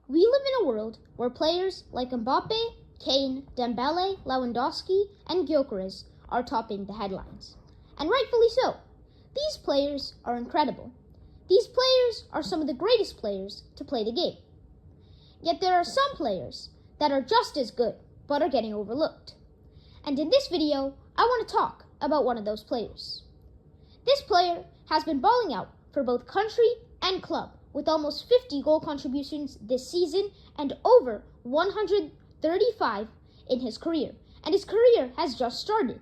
We live in a world where players like Mbappe, Kane, Dembele, Lewandowski, and Gyökeres are topping the headlines. And rightfully so. These players are incredible. These players are some of the greatest players to play the game. Yet there are some players that are just as good, but are getting overlooked. And in this video, I want to talk about one of those players. This player has been balling out for both country and club, with almost 50 goal contributions this season and over 135 in his career. And his career has just started.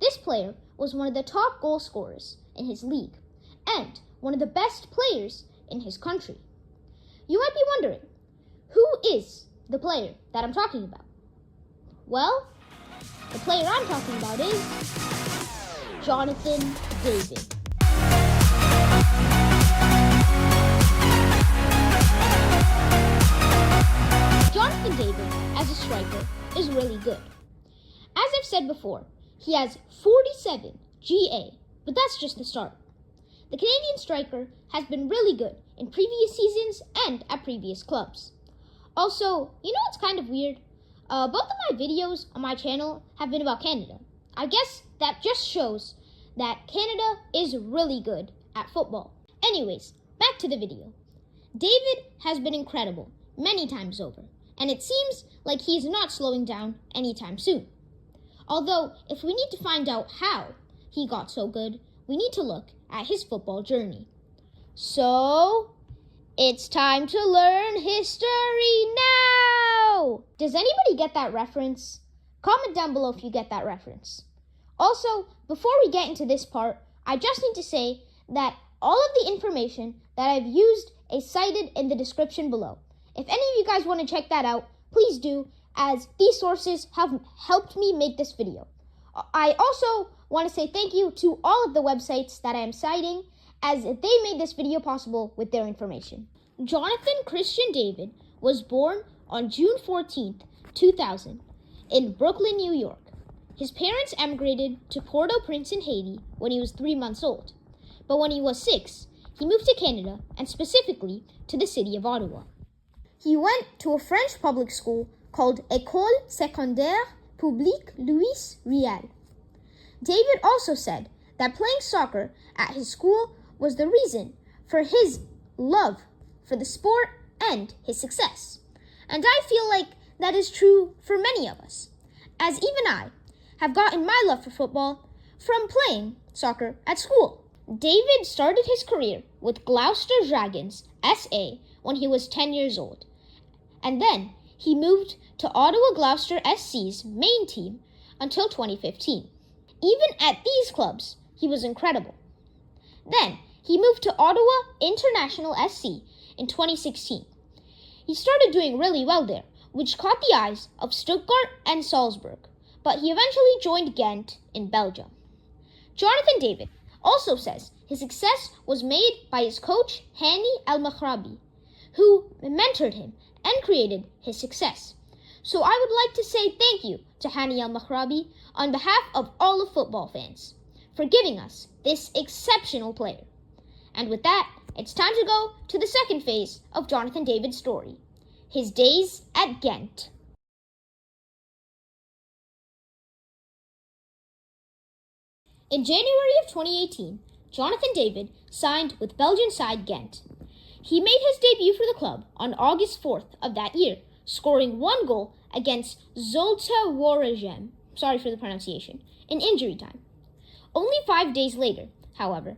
This player was one of the top goal scorers in his league and one of the best players in his country. You might be wondering, who is the player that I'm talking about? Well, the player I'm talking about is Jonathan David. Jonathan David, as a striker, is really good. As I've said before, he has 47 GA, but that's just the start. The Canadian striker has been really good in previous seasons and at previous clubs. Also, you know what's kind of weird? Both of my videos on my channel have been about Canada. I guess that just shows that Canada is really good at football. Anyways, back to the video. David has been incredible many times over, and it seems like he's not slowing down anytime soon. Although, if we need to find out how he got so good, we need to look at his football journey. So, it's time to learn history now! Does anybody get that reference? Comment down below if you get that reference. Also, before we get into this part, I just need to say that all of the information that I've used is cited in the description below. If any of you guys want to check that out, please do, as these sources have helped me make this video. I also want to say thank you to all of the websites that I am citing, as they made this video possible with their information. Jonathan Christian David was born on June 14th, 2000, in Brooklyn, New York. His parents emigrated to Port-au-Prince in Haiti when he was 3 months old. But when he was 6, he moved to Canada, and specifically to the city of Ottawa. He went to a French public school called École Secondaire Publique Louis Riel. David also said that playing soccer at his school was the reason for his love for the sport and his success. And I feel like that is true for many of us, as even I have gotten my love for football from playing soccer at school. David started his career with Gloucester Dragons SA when he was 10 years old, and then he moved to Ottawa Gloucester SC's main team until 2015. Even at these clubs, he was incredible. Then, he moved to Ottawa International SC in 2016. He started doing really well there, which caught the eyes of Stuttgart and Salzburg, but he eventually joined Ghent in Belgium. Jonathan David also says his success was made by his coach, Hani El-Maghrabi, who mentored him and created his success. So I would like to say thank you to Hani El-Maghrabi on behalf of all of football fans for giving us this exceptional player. And with that, it's time to go to the second phase of Jonathan David's story, his days at Ghent. In January of 2018, Jonathan David signed with Belgian side Ghent. He made his debut for the club on August 4th of that year, scoring 1 goal against Zulte Waregem, sorry for the pronunciation, in injury time. Only 5 days later, however,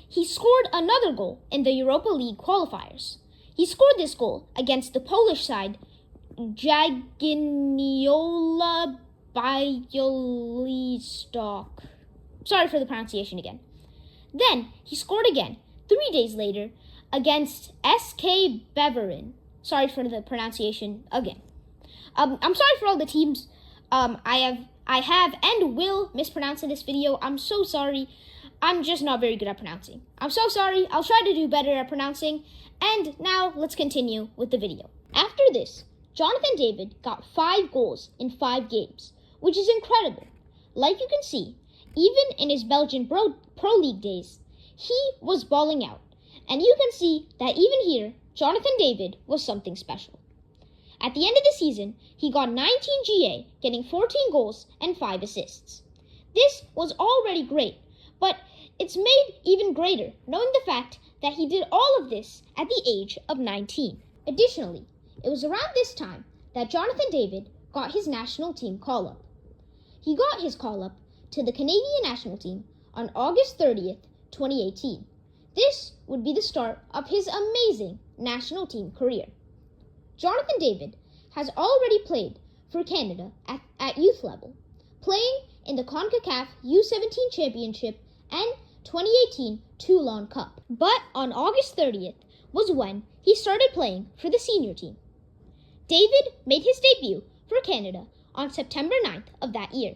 he scored another goal in the Europa League qualifiers. He scored this goal against the Polish side Jagiellonia Białystok. Sorry for the pronunciation again. Then he scored again 3 days later against SK Beveren. Sorry for the pronunciation again. I'm sorry for all the teams I have and will mispronounce in this video. I'm so sorry. I'm just not very good at pronouncing. I'm so sorry. I'll try to do better at pronouncing. And now let's continue with the video. After this, Jonathan David got 5 goals in 5 games, which is incredible. Like you can see, even in his Belgian Pro League days, he was balling out. And you can see that even here, Jonathan David was something special. At the end of the season, he got 19 GA, getting 14 goals and 5 assists. This was already great, but it's made even greater knowing the fact that he did all of this at the age of 19. Additionally, it was around this time that Jonathan David got his national team call-up. He got his call-up to the Canadian national team on August 30th, 2018. This would be the start of his amazing national team career. Jonathan David has already played for Canada at youth level, playing in the CONCACAF U17 Championship and 2018 Toulon Cup. But on August 30th was when he started playing for the senior team. David made his debut for Canada on September 9th of that year,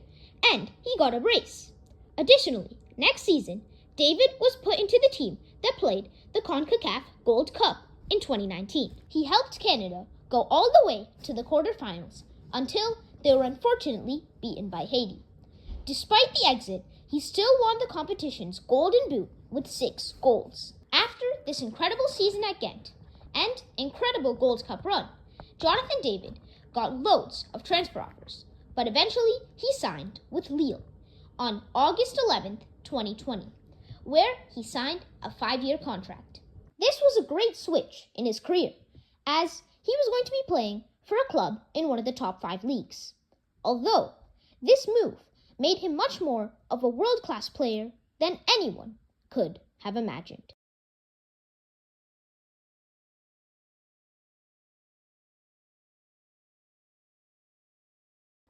and he got a brace. Additionally, next season, David was put into the team that played the CONCACAF Gold Cup in 2019. He helped Canada go all the way to the quarterfinals until they were unfortunately beaten by Haiti. Despite the exit, he still won the competition's Golden Boot with 6 goals. After this incredible season at Ghent and incredible Gold Cup run, Jonathan David got loads of transfer offers, but eventually he signed with Lille on August 11th, 2020, where he signed a 5-year contract. This was a great switch in his career, as he was going to be playing for a club in one of the top 5 leagues. Although, this move made him much more of a world-class player than anyone could have imagined.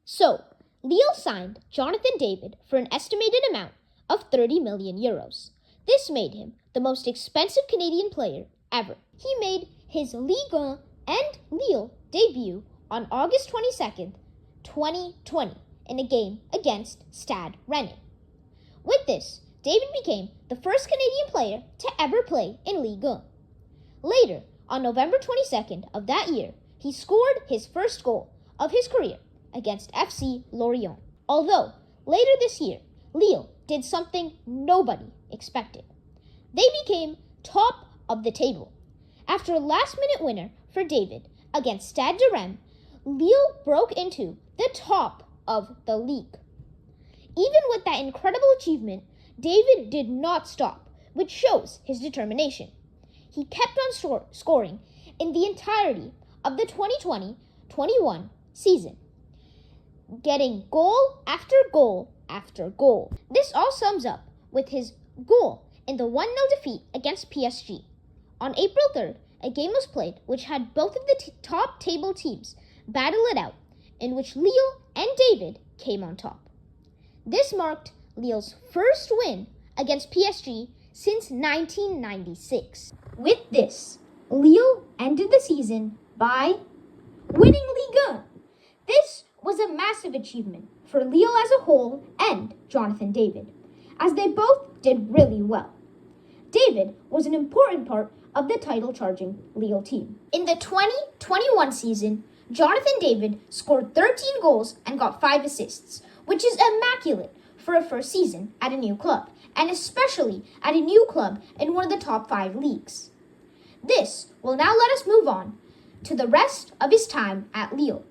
So, Lille signed Jonathan David for an estimated amount of 30 million euros. This made him the most expensive Canadian player ever. He made his Ligue 1 and Lille debut on August 22nd, 2020 in a game against Stade Rennais. With this, David became the first Canadian player to ever play in Ligue 1. Later, on November 22nd of that year, he scored his first goal of his career against FC Lorient. Although, later this year, Lille did something nobody expected. They became top of the table. After a last-minute winner for David against Stade de Reims, Lille broke into the top of the league. Even with that incredible achievement, David did not stop, which shows his determination. He kept on scoring in the entirety of the 2020-21 season, getting goal after goal after goal. This all sums up with his goal in the 1-0 defeat against PSG. On April 3rd, a game was played which had both of the top table teams battle it out, in which Lille and David came on top. This marked Lille's first win against PSG since 1996. With this, Lille ended the season by winning Ligue 1. This was a massive achievement for Lille as a whole and Jonathan David, as they both did really well. David was an important part of the title-charging Lille team. In the 2021 season, Jonathan David scored 13 goals and got 5 assists, which is immaculate for a first season at a new club, and especially at a new club in one of the top 5 leagues. This will now let us move on to the rest of his time at Lille.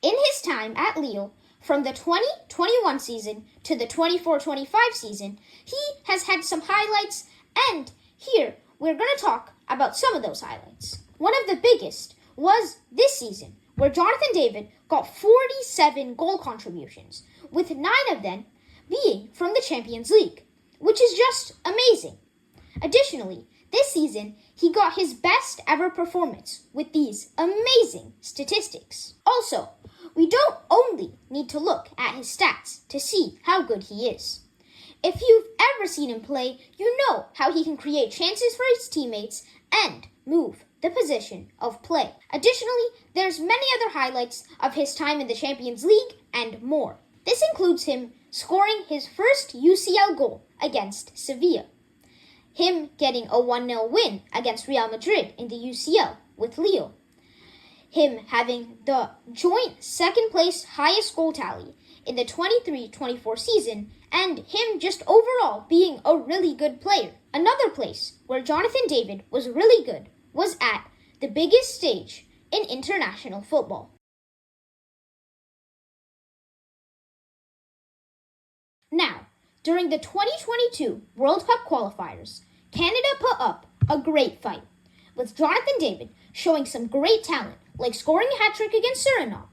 In his time at Lille, from the 2021 season to the 24-25 season, he has had some highlights, and here we're going to talk about some of those highlights. One of the biggest was this season, where Jonathan David got 47 goal contributions, with 9 of them being from the Champions League, which is just amazing. Additionally, this season, he got his best ever performance with these amazing statistics. Also, we don't only need to look at his stats to see how good he is. If you've ever seen him play, you know how he can create chances for his teammates and move the position of play. Additionally, there's many other highlights of his time in the Champions League and more. This includes him scoring his first UCL goal against Sevilla, him getting a 1-0 win against Real Madrid in the UCL with Lille, him having the joint second-place highest goal tally in the 23-24 season and him just overall being a really good player. Another place where Jonathan David was really good was at the biggest stage in international football. Now, during the 2022 World Cup qualifiers, Canada put up a great fight, with Jonathan David showing some great talent, like scoring a hat-trick against Suriname.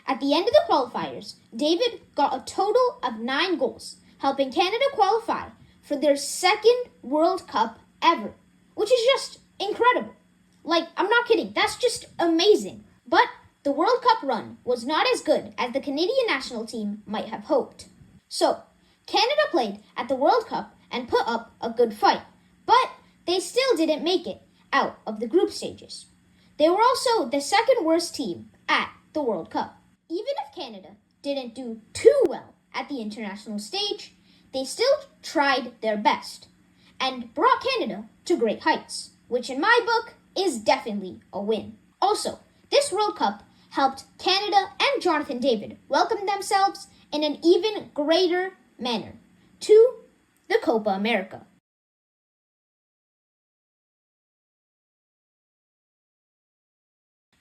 At the end of the qualifiers, David got a total of 9 goals, helping Canada qualify for their second World Cup ever, which is just incredible. Like, I'm not kidding, that's just amazing. But the World Cup run was not as good as the Canadian national team might have hoped. So, Canada played at the World Cup and put up a good fight, but they still didn't make it out of the group stages. They were also the second worst team at the World Cup. Even if Canada didn't do too well at the international stage, they still tried their best and brought Canada to great heights, which in my book is definitely a win. Also, this World Cup helped Canada and Jonathan David welcome themselves in an even greater manner to the Copa America.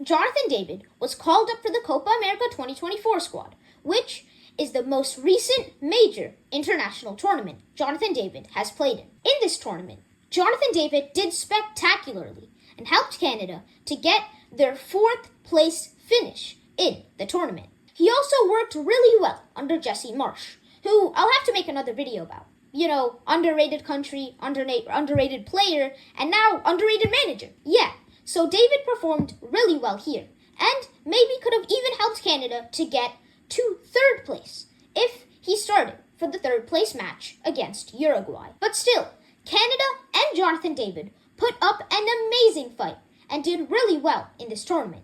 Jonathan David was called up for the Copa America 2024 squad, which is the most recent major international tournament Jonathan David has played in. In this tournament, Jonathan David did spectacularly and helped Canada to get their 4th place finish in the tournament. He also worked really well under Jesse Marsch, who I'll have to make another video about. You know, underrated country, underrated player, and now underrated manager. Yeah, so David performed really well here, and maybe could have even helped Canada to get to 3rd place if he started for the 3rd place match against Uruguay. But still, Canada and Jonathan David put up an amazing fight and did really well in this tournament.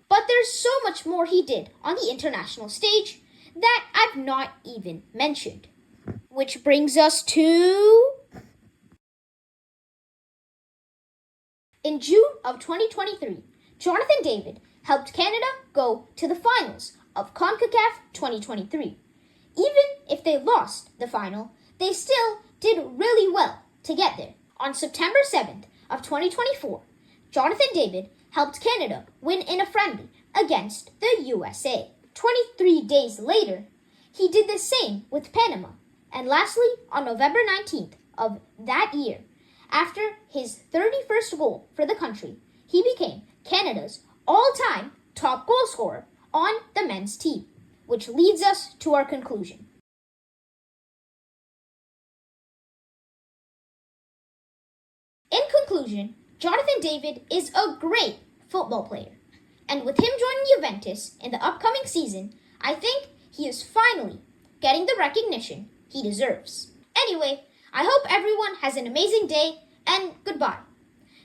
But there's so much more he did on the international stage that I've not even mentioned. Which brings us to... In June of 2023, Jonathan David helped Canada go to the finals of CONCACAF 2023. Even if they lost the final, they still did really well to get there. On September 7th of 2024, Jonathan David helped Canada win in a friendly against the USA. 23 days later, he did the same with Panama. And lastly, on November 19th of that year, after his 31st goal for the country, he became Canada's all-time top goal scorer on the men's team, which leads us to our conclusion. In conclusion, Jonathan David is a great football player, and with him joining Juventus in the upcoming season, I think he is finally getting the recognition he deserves. Anyway, I hope everyone has an amazing day, and goodbye.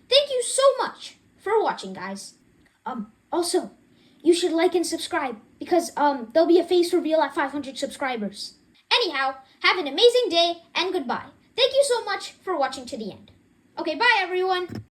Thank you so much for watching, guys. Also, you should like and subscribe, because there'll be a face reveal at 500 subscribers. Anyhow, have an amazing day, and goodbye. Thank you so much for watching to the end. Okay, bye everyone.